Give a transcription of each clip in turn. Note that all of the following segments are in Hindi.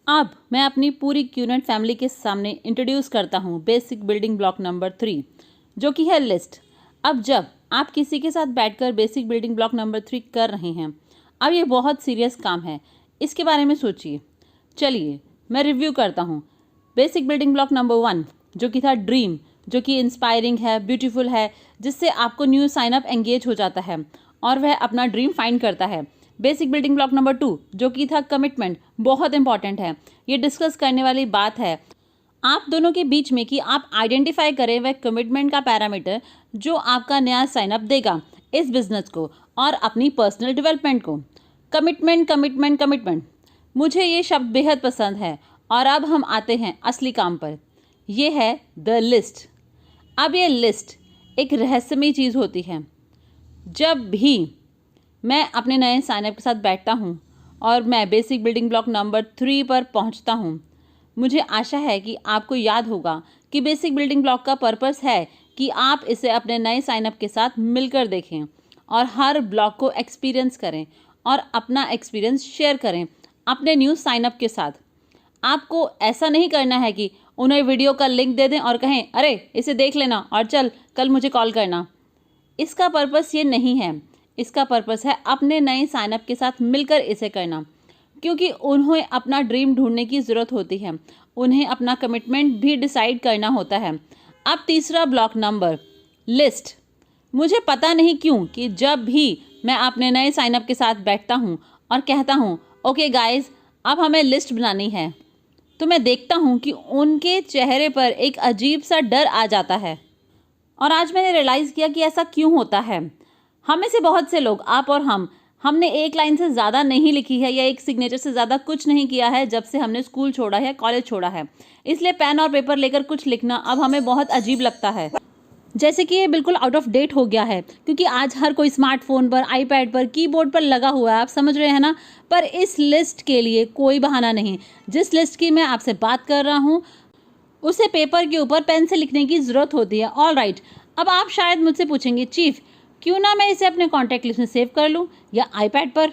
अब मैं अपनी पूरी क्यूनेट फैमिली के सामने इंट्रोड्यूस करता हूँ बेसिक बिल्डिंग ब्लॉक नंबर 3, जो कि है लिस्ट। अब जब आप किसी के साथ बैठकर बेसिक बिल्डिंग ब्लॉक नंबर 3 कर रहे हैं, अब ये बहुत सीरियस काम है, इसके बारे में सोचिए। चलिए मैं रिव्यू करता हूँ। बेसिक बिल्डिंग ब्लॉक नंबर 1 जो कि था ड्रीम, जो कि इंस्पायरिंग है, ब्यूटीफुल है, जिससे आपको न्यू साइन अप एंगेज हो जाता है और वह अपना ड्रीम फाइंड करता है। बेसिक बिल्डिंग ब्लॉक नंबर 2 जो कि था कमिटमेंट, बहुत इंपॉर्टेंट है, ये डिस्कस करने वाली बात है आप दोनों के बीच में कि आप आइडेंटिफाई करें वह कमिटमेंट का पैरामीटर जो आपका नया साइन अप देगा इस बिजनेस को और अपनी पर्सनल डेवलपमेंट को। कमिटमेंट कमिटमेंट कमिटमेंट, मुझे ये शब्द बेहद पसंद है। और अब हम आते हैं असली काम पर, ये है द लिस्ट। अब ये लिस्ट एक रहस्यमयी चीज़ होती है। जब भी मैं अपने नए साइनअप के साथ बैठता हूँ और मैं बेसिक बिल्डिंग ब्लॉक नंबर 3 पर पहुँचता हूँ, मुझे आशा है कि आपको याद होगा कि बेसिक बिल्डिंग ब्लॉक का पर्पस है कि आप इसे अपने नए साइनअप के साथ मिलकर देखें और हर ब्लॉक को एक्सपीरियंस करें और अपना एक्सपीरियंस शेयर करें अपने न्यू साइनअप के साथ। आपको ऐसा नहीं करना है कि उन्हें वीडियो का लिंक दे दें और कहें अरे इसे देख लेना और चल कल मुझे कॉल करना। इसका पर्पस ये नहीं है। इसका पर्पस है अपने नए साइनअप के साथ मिलकर इसे करना, क्योंकि उन्हें अपना ड्रीम ढूंढने की ज़रूरत होती है, उन्हें अपना कमिटमेंट भी डिसाइड करना होता है। अब तीसरा ब्लॉक नंबर लिस्ट। मुझे पता नहीं क्यों कि जब भी मैं अपने नए साइनअप के साथ बैठता हूँ और कहता हूँ ओके गाइस अब हमें लिस्ट बनानी है, तो मैं देखता हूँ कि उनके चेहरे पर एक अजीब सा डर आ जाता है। और आज मैंने रियलाइज़ किया कि ऐसा क्यों होता है। हम में से बहुत से लोग, आप और हमने एक लाइन से ज़्यादा नहीं लिखी है या एक सिग्नेचर से ज़्यादा कुछ नहीं किया है जब से हमने स्कूल छोड़ा है, कॉलेज छोड़ा है। इसलिए पेन और पेपर लेकर कुछ लिखना अब हमें बहुत अजीब लगता है, जैसे कि ये बिल्कुल आउट ऑफ डेट हो गया है, क्योंकि आज हर कोई स्मार्टफोन पर, आईपैड पर, कीबोर्ड पर लगा हुआ है। आप समझ रहे हैं ना। पर इस लिस्ट के लिए कोई बहाना नहीं। जिस लिस्ट की मैं आपसे बात कर रहा हूँ उसे पेपर के ऊपर पेन से लिखने की ज़रूरत होती है। All right. अब आप शायद मुझसे पूछेंगे चीफ क्यों ना मैं इसे अपने कॉन्टैक्ट लिस्ट में सेव कर लूँ या आईपैड पर।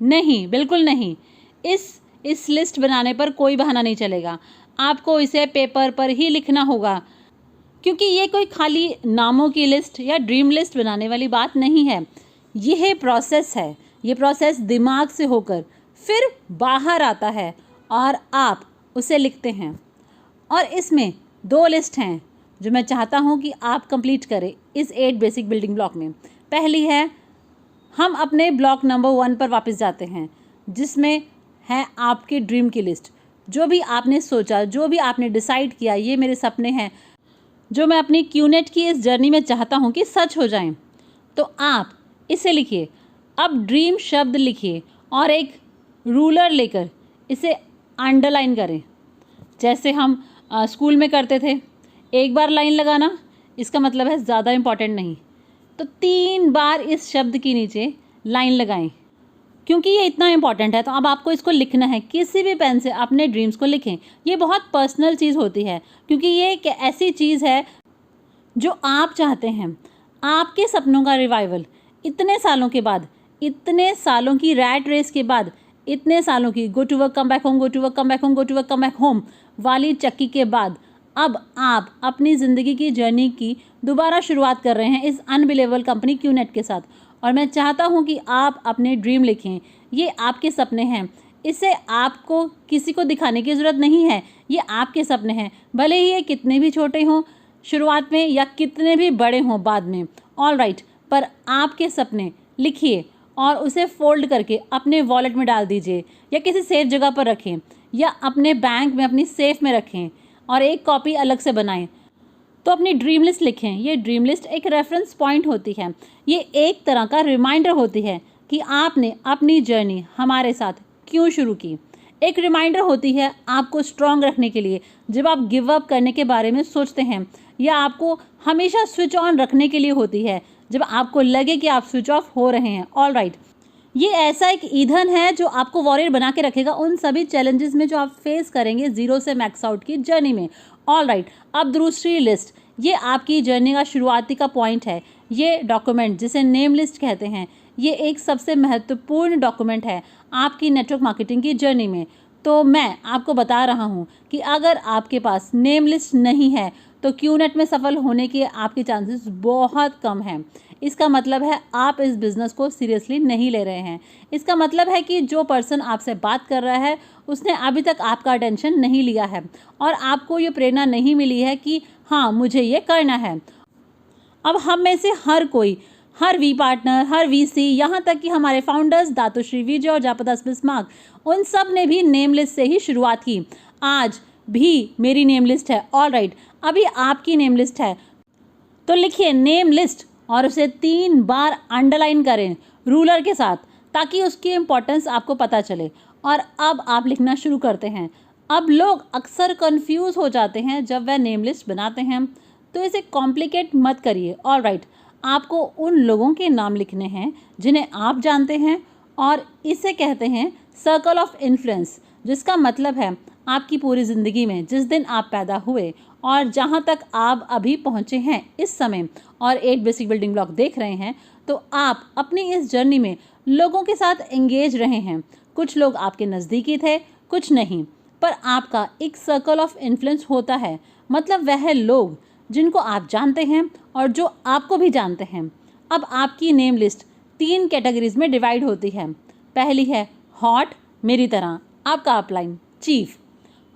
नहीं, बिल्कुल नहीं। इस लिस्ट बनाने पर कोई बहाना नहीं चलेगा। आपको इसे पेपर पर ही लिखना होगा, क्योंकि ये कोई खाली नामों की लिस्ट या ड्रीम लिस्ट बनाने वाली बात नहीं है। यह प्रोसेस है। ये प्रोसेस दिमाग से होकर फिर बाहर आता है और आप उसे लिखते हैं। और इसमें 2 लिस्ट हैं जो मैं चाहता हूँ कि आप कंप्लीट करें इस 8 बेसिक बिल्डिंग ब्लॉक में। पहली है, हम अपने ब्लॉक नंबर 1 पर वापस जाते हैं, जिसमें है आपके ड्रीम की लिस्ट। जो भी आपने सोचा, जो भी आपने डिसाइड किया, ये मेरे सपने हैं जो मैं अपनी क्यूनेट की इस जर्नी में चाहता हूँ कि सच हो जाएं। तो आप इसे लिखिए। अब ड्रीम शब्द लिखिए और एक रूलर लेकर इसे अंडरलाइन करें, जैसे हम स्कूल में करते थे। एक बार लाइन लगाना इसका मतलब है ज़्यादा इम्पॉर्टेंट नहीं, तो 3 बार इस शब्द के नीचे लाइन लगाएं, क्योंकि ये इतना इम्पॉर्टेंट है। तो अब आपको इसको लिखना है। किसी भी पेन से अपने ड्रीम्स को लिखें। ये बहुत पर्सनल चीज़ होती है, क्योंकि ये एक ऐसी चीज़ है जो आप चाहते हैं। आपके सपनों का रिवाइवल इतने सालों के बाद, इतने सालों की रैट रेस के बाद, इतने सालों की go to work come back home, go to work come back home, go to work come back home वाली चक्की के बाद अब आप अपनी ज़िंदगी की जर्नी की दोबारा शुरुआत कर रहे हैं इस अनबिलीवेबल कंपनी क्यूनेट के साथ। और मैं चाहता हूं कि आप अपने ड्रीम लिखें। ये आपके सपने हैं। इसे आपको किसी को दिखाने की ज़रूरत नहीं है। ये आपके सपने हैं, भले ही ये कितने भी छोटे हों शुरुआत में या कितने भी बड़े हों बाद में। All right. पर आपके सपने लिखिए और उसे फोल्ड करके अपने वॉलेट में डाल दीजिए या किसी सेफ जगह पर रखें या अपने बैंक में, अपनी सेफ में रखें और एक कॉपी अलग से बनाएं। तो अपनी ड्रीम लिस्ट लिखें। ये ड्रीम लिस्ट एक रेफरेंस पॉइंट होती है। ये एक तरह का रिमाइंडर होती है कि आपने अपनी जर्नी हमारे साथ क्यों शुरू की। एक रिमाइंडर होती है आपको स्ट्रॉन्ग रखने के लिए जब आप गिव अप करने के बारे में सोचते हैं, या आपको हमेशा स्विच ऑन रखने के लिए होती है जब आपको लगे कि आप स्विच ऑफ हो रहे हैं। All right. ये ऐसा एक ईंधन है जो आपको वॉरियर बना के रखेगा उन सभी चैलेंजेस में जो आप फेस करेंगे जीरो से मैक्स आउट की जर्नी में। All right. अब दूसरी लिस्ट, ये आपकी जर्नी का शुरुआती का पॉइंट है। ये डॉक्यूमेंट जिसे नेम लिस्ट कहते हैं, ये एक सबसे महत्वपूर्ण डॉक्यूमेंट है आपकी नेटवर्क मार्केटिंग की जर्नी में। तो मैं आपको बता रहा हूँ कि अगर आपके पास नेम लिस्ट नहीं है तो क्यूनेट में सफल होने के आपके चांसेस बहुत कम हैं। इसका मतलब है आप इस बिज़नेस को सीरियसली नहीं ले रहे हैं। इसका मतलब है कि जो पर्सन आपसे बात कर रहा है उसने अभी तक आपका अटेंशन नहीं लिया है और आपको ये प्रेरणा नहीं मिली है कि हाँ मुझे ये करना है। अब हम में से हर कोई, हर वी पार्टनर, हर वीसी, यहाँ तक कि हमारे फाउंडर्स दातोश्री विजय और जयप्रकाश बिस्मार्क, उन सब ने भी नेम लिस्ट से ही शुरुआत की। आज भी मेरी नेम लिस्ट है, ऑल राइट, अभी आपकी नेम लिस्ट है तो लिखिए नेम लिस्ट और उसे 3 बार अंडरलाइन करें रूलर के साथ, ताकि उसकी इम्पोर्टेंस आपको पता चले। और अब आप लिखना शुरू करते हैं। अब लोग अक्सर कंफ्यूज हो जाते हैं जब वह नेम लिस्ट बनाते हैं, तो इसे कॉम्प्लिकेट मत करिए। ऑल राइट, आपको उन लोगों के नाम लिखने हैं जिन्हें आप जानते हैं और इसे कहते हैं सर्कल ऑफ इन्फ्लुएंस, जिसका मतलब है आपकी पूरी ज़िंदगी में जिस दिन आप पैदा हुए और जहाँ तक आप अभी पहुँचे हैं इस समय और 8 बेसिक बिल्डिंग ब्लॉक देख रहे हैं, तो आप अपनी इस जर्नी में लोगों के साथ एंगेज रहे हैं। कुछ लोग आपके नज़दीकी थे, कुछ नहीं, पर आपका एक सर्कल ऑफ इन्फ्लुएंस होता है, मतलब वह लोग जिनको आप जानते हैं और जो आपको भी जानते हैं। अब आपकी नेम लिस्ट 3 कैटेगरीज में डिवाइड होती है। पहली है हॉट, मेरी तरह, आपका अपलाइन चीफ।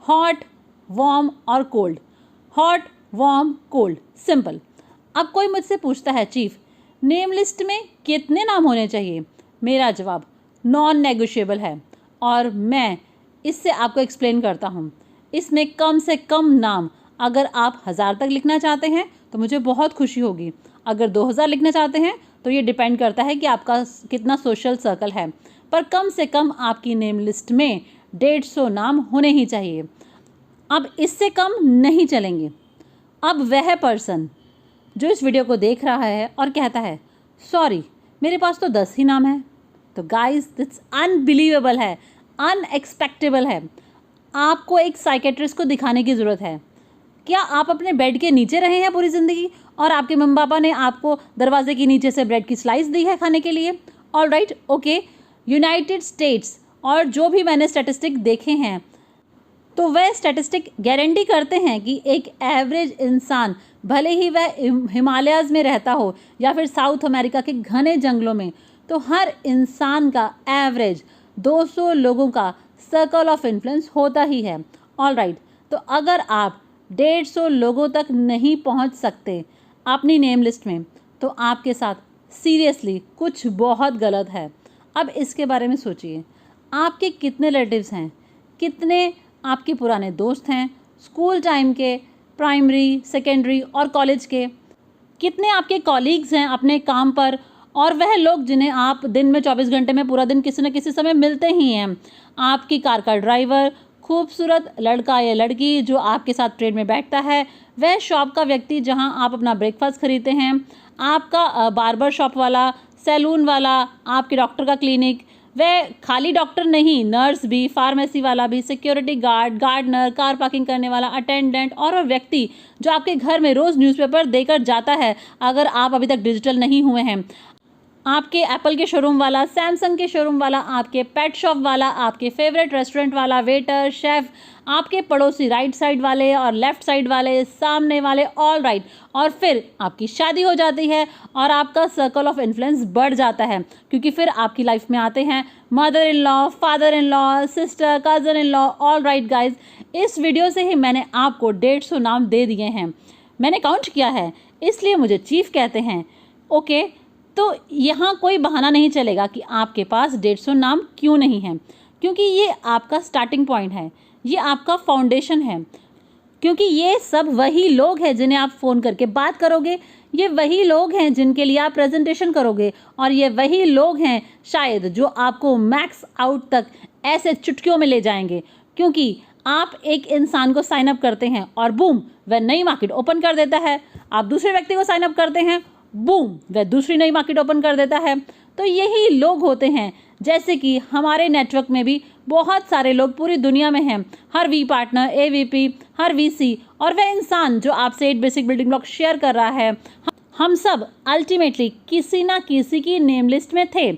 हॉट, वार्म और cold. Hot, warm, cold, simple. अब कोई मुझसे पूछता है चीफ नेम लिस्ट में कितने नाम होने चाहिए? मेरा जवाब नॉन नेगोशिएबल है और मैं इससे आपको एक्सप्लेन करता हूँ। इसमें कम से कम नाम, अगर आप 1000 तक लिखना चाहते हैं तो मुझे बहुत खुशी होगी। अगर 2000 लिखना चाहते हैं तो ये डिपेंड करता है कि आपका कितना सोशल सर्कल है, पर कम से कम आपकी नेम लिस्ट में 150 नाम होने ही चाहिए। अब इससे कम नहीं चलेंगे। अब वह पर्सन जो इस वीडियो को देख रहा है और कहता है सॉरी मेरे पास तो 10 ही नाम है, तो गाइस दिट्स अनबिलीवेबल है, अनएक्सपेक्टेबल है। आपको एक साइकेट्रिस्ट को दिखाने की ज़रूरत है। क्या आप अपने बेड के नीचे रहे हैं पूरी ज़िंदगी और आपके मम्मी पापा ने आपको दरवाजे के नीचे से ब्रेड की स्लाइस दी है खाने के लिए? All right, okay. United states और जो भी मैंने स्टैटिस्टिक देखे हैं, तो वह स्टैटिस्टिक गारंटी करते हैं कि एक एवरेज इंसान, भले ही वह हिमालयाज़ में रहता हो या फिर साउथ अमेरिका के घने जंगलों में, तो हर इंसान का एवरेज 200 लोगों का सर्कल ऑफ इन्फ्लुएंस होता ही है। ऑल राइट, तो अगर आप 150 लोगों तक नहीं पहुंच सकते अपनी नेम लिस्ट में, तो आपके साथ सीरियसली कुछ बहुत गलत है। अब इसके बारे में सोचिए, आपके कितने रिलेटिव्स हैं, कितने आपके पुराने दोस्त हैं स्कूल टाइम के, प्राइमरी, सेकेंडरी और कॉलेज के, कितने आपके कॉलीग्स हैं अपने काम पर, और वह लोग जिन्हें आप दिन में 24 घंटे में पूरा दिन किसी न किसी समय मिलते ही हैं। आपकी कार का ड्राइवर, खूबसूरत लड़का या लड़की जो आपके साथ ट्रेन में बैठता है, वह शॉप का व्यक्ति जहां आप अपना ब्रेकफास्ट खरीदते हैं, आपका बार्बर शॉप वाला, सैलून वाला, आपके डॉक्टर का क्लिनिक, वह खाली डॉक्टर नहीं, नर्स भी, फार्मेसी वाला भी, security guard, gardener, car parking करने वाला, अटेंडेंट और वह व्यक्ति जो आपके घर में रोज़ न्यूज़पेपर देकर जाता है अगर आप अभी तक डिजिटल नहीं हुए हैं, आपके एप्पल के शोरूम वाला, सैमसंग के शोरूम वाला, आपके पेट शॉप वाला, आपके फेवरेट रेस्टोरेंट वाला, वेटर, शेफ़, आपके पड़ोसी राइट साइड वाले और लेफ़्ट साइड वाले, सामने वाले, ऑल राइट। और फिर आपकी शादी हो जाती है और आपका सर्कल ऑफ इन्फ्लुएंस बढ़ जाता है, क्योंकि फिर आपकी लाइफ में आते हैं mother in law, father in law, sister, cousin in law. All right guys, इस वीडियो से ही मैंने आपको 150 नाम दे दिए हैं। मैंने काउंट किया है, इसलिए मुझे चीफ कहते हैं। ओके, तो यहाँ कोई बहाना नहीं चलेगा कि आपके पास 150 नाम क्यों नहीं हैं, क्योंकि ये आपका स्टार्टिंग पॉइंट है, ये आपका फाउंडेशन है। क्योंकि ये सब वही लोग हैं जिन्हें आप फ़ोन करके बात करोगे, ये वही लोग हैं जिनके लिए आप प्रेजेंटेशन करोगे, और ये वही लोग हैं शायद जो आपको मैक्स आउट तक ऐसे चुटकियों में ले जाएंगे। क्योंकि आप एक इंसान को साइन अप करते हैं और बूम, वह नई मार्केट ओपन कर देता है। आप दूसरे व्यक्ति को साइन अप करते हैं, बूम, वह दूसरी नई मार्केट ओपन कर देता है। तो यही लोग होते हैं, जैसे कि हमारे नेटवर्क में भी बहुत सारे लोग पूरी दुनिया में हैं, हर वी पार्टनर, एवीपी, हर वीसी, और वह इंसान जो आपसे 8 बेसिक बिल्डिंग ब्लॉक शेयर कर रहा है, हम सब अल्टीमेटली किसी ना किसी की नेम लिस्ट में थे।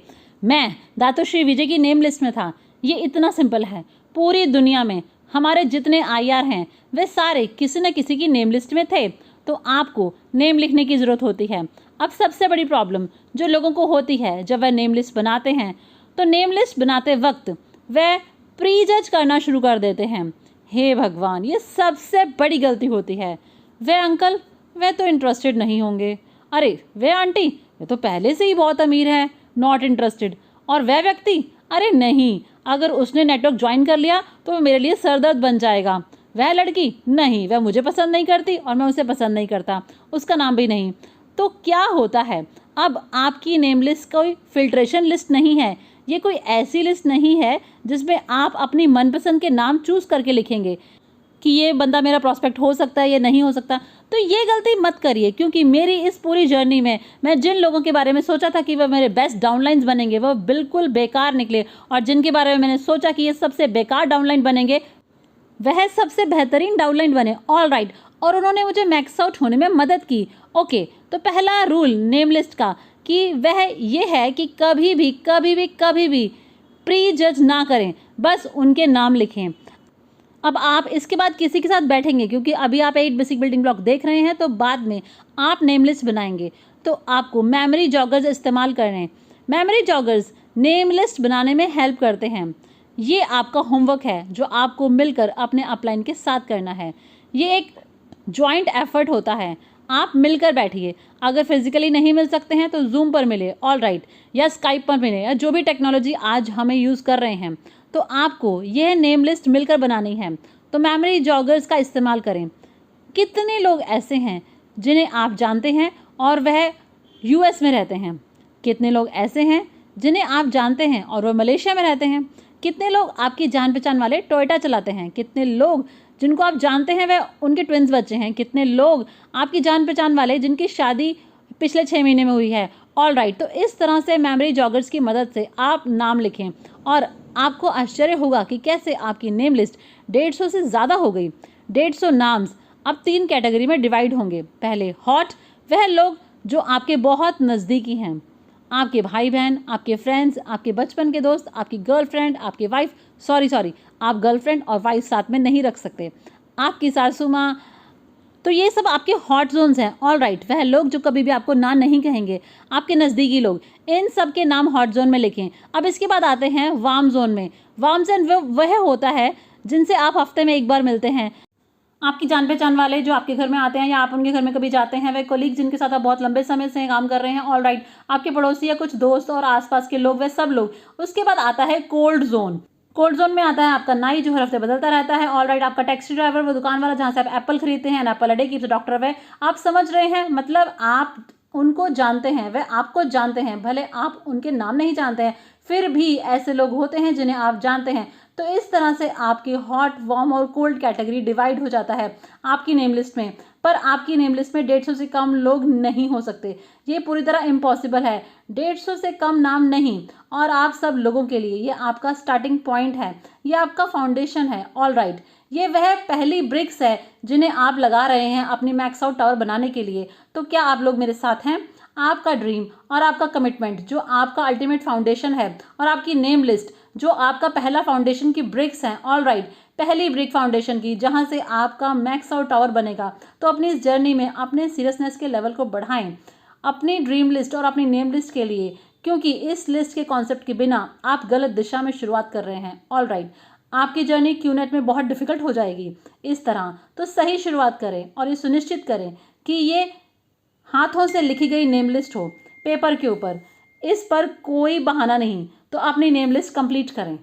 मैं दातोश्री विजय की नेम लिस्ट में था। ये इतना सिंपल है, पूरी दुनिया में हमारे जितने IR हैं वे सारे किसी न किसी की नेम लिस्ट में थे, तो आपको नेम लिखने की ज़रूरत होती है। अब सबसे बड़ी प्रॉब्लम जो लोगों को होती है जब वह नेम लिस्ट बनाते हैं, तो नेम लिस्ट बनाते वक्त वह प्री जज करना शुरू कर देते हैं। हे भगवान, ये सबसे बड़ी गलती होती है। वह अंकल, वह तो इंटरेस्टेड नहीं होंगे। अरे वह आंटी, वह तो पहले से ही बहुत अमीर है, नॉट इंटरेस्टेड। और वह व्यक्ति, अरे नहीं, अगर उसने नेटवर्क ज्वाइन कर लिया तो वो मेरे लिए सरदर्द बन जाएगा। वह लड़की, नहीं, वह मुझे पसंद नहीं करती और मैं उसे पसंद नहीं करता, उसका नाम भी नहीं। तो क्या होता है, अब आपकी नेम लिस्ट कोई फिल्ट्रेशन लिस्ट नहीं है, ये कोई ऐसी लिस्ट नहीं है जिसमें आप अपनी मनपसंद के नाम चूज़ करके लिखेंगे कि ये बंदा मेरा प्रॉस्पेक्ट हो सकता है या नहीं हो सकता। तो ये गलती मत करिए, क्योंकि मेरी इस पूरी जर्नी में मैं जिन लोगों के बारे में सोचा था कि वह मेरे बेस्ट डाउनलाइंस बनेंगे, वह बिल्कुल बेकार निकले, और जिनके बारे में मैंने सोचा कि ये सबसे बेकार डाउनलाइन बनेंगे, वह सबसे बेहतरीन डाउनलाइन बने। ऑल राइट, और उन्होंने मुझे मैक्स आउट होने में मदद की। ओके, तो पहला रूल नेम लिस्ट का कि वह ये है कि कभी भी प्री जज ना करें, बस उनके नाम लिखें। अब आप इसके बाद किसी के साथ बैठेंगे, क्योंकि अभी आप 8 बेसिक बिल्डिंग ब्लॉक देख रहे हैं, तो बाद में आप नेम लिस्ट बनाएंगे तो आपको मेमोरी जॉगर्स इस्तेमाल करने। मेमोरी जॉगर्स नेम लिस्ट बनाने में हेल्प करते हैं। ये आपका होमवर्क है जो आपको मिलकर अपने अपलाइन के साथ करना है। ये एक जॉइंट एफर्ट होता है, आप मिलकर बैठिए। अगर फिजिकली नहीं मिल सकते हैं तो जूम पर मिले, ऑल राइट, या स्काइप पर मिले, या जो भी टेक्नोलॉजी आज हमें यूज़ कर रहे हैं, तो आपको यह नेम लिस्ट मिलकर बनानी है। तो मेमोरी जॉगर्स का इस्तेमाल करें। कितने लोग ऐसे हैं जिन्हें आप जानते हैं और वह US में रहते हैं? कितने लोग ऐसे हैं जिन्हें आप जानते हैं और वह मलेशिया में रहते हैं? कितने लोग आपकी जान पहचान वाले टोयोटा चलाते हैं? कितने लोग जिनको आप जानते हैं वह उनके ट्विंस बच्चे हैं? कितने लोग आपकी जान पहचान वाले जिनकी शादी पिछले 6 महीने में हुई है? ऑल राइट, तो इस तरह से मेमोरी जॉगर्स की मदद से आप नाम लिखें और आपको आश्चर्य होगा कि कैसे आपकी नेम लिस्ट 150 से ज़्यादा हो गई। 150 नाम्स अब 3 कैटेगरी में डिवाइड होंगे। पहले हॉट, वह लोग जो आपके बहुत नज़दीकी हैं, आपके भाई बहन, आपके फ्रेंड्स, आपके बचपन के दोस्त, आपकी गर्लफ्रेंड, आपकी वाइफ, सॉरी, आप गर्लफ्रेंड और वाइफ साथ में नहीं रख सकते, आपकी सासू माँ, तो ये सब आपके हॉट जोन्स हैं। ऑल राइट, वह लोग जो कभी भी आपको ना नहीं कहेंगे, आपके नज़दीकी लोग, इन सब के नाम हॉट जोन में लिखें। अब इसके बाद आते हैं वार्म जोन में। वार्म जोन वह होता है जिनसे आप हफ्ते में एक बार मिलते हैं, आपकी जान पहचान वाले जो आपके घर में आते हैं या आप उनके घर में कभी जाते हैं, वह कोलीग जिनके साथ आप बहुत लंबे समय से काम कर रहे हैं। ऑल राइट, आपके पड़ोसी या कुछ दोस्त और आसपास के लोग, वह सब लोग। उसके बाद आता है कोल्ड जोन। कोल्ड जोन में आता है आपका नाई जो हर हफ्ते बदलता रहता है। ऑल राइट, आपका टैक्सी ड्राइवर, वो दुकान वाला जहाँ से आप एप्पल खरीदते हैं, एप्पल अडे की डॉक्टर, वह आप समझ रहे हैं, मतलब आप उनको जानते हैं, वह आपको जानते हैं, भले आप उनके नाम नहीं जानते हैं, फिर भी ऐसे लोग होते हैं जिन्हें आप जानते हैं। तो इस तरह से आपकी हॉट, वार्म और कोल्ड कैटेगरी डिवाइड हो जाता है आपकी नेम लिस्ट में। पर आपकी नेम लिस्ट में 150 से कम लोग नहीं हो सकते, ये पूरी तरह इम्पॉसिबल है। 150 से कम नाम नहीं, और आप सब लोगों के लिए ये आपका स्टार्टिंग पॉइंट है, ये आपका फाउंडेशन है। ऑल राइट, ये वह पहली ब्रिक्स है जिन्हें आप लगा रहे हैं अपनी मैक्स आउट टावर बनाने के लिए। तो क्या आप लोग मेरे साथ हैं? आपका ड्रीम और आपका कमिटमेंट जो आपका अल्टीमेट फाउंडेशन है, और आपकी नेम लिस्ट जो आपका पहला फाउंडेशन की ब्रिक्स हैं। ऑल राइट, पहली ब्रिक फाउंडेशन की, जहां से आपका मैक्स आउट टावर बनेगा। तो अपनी इस जर्नी में अपने सीरियसनेस के लेवल को बढ़ाएं अपनी ड्रीम लिस्ट और अपनी नेम लिस्ट के लिए, क्योंकि इस लिस्ट के कॉन्सेप्ट के बिना आप गलत दिशा में शुरुआत कर रहे हैं। ऑल राइट, आपकी जर्नी क्यूनेट में बहुत डिफिकल्ट हो जाएगी इस तरह। तो सही शुरुआत करें और ये सुनिश्चित करें कि ये हाथों से लिखी गई नेम लिस्ट हो, पेपर के ऊपर, इस पर कोई बहाना नहीं। तो अपनी नेम लिस्ट कंप्लीट करें।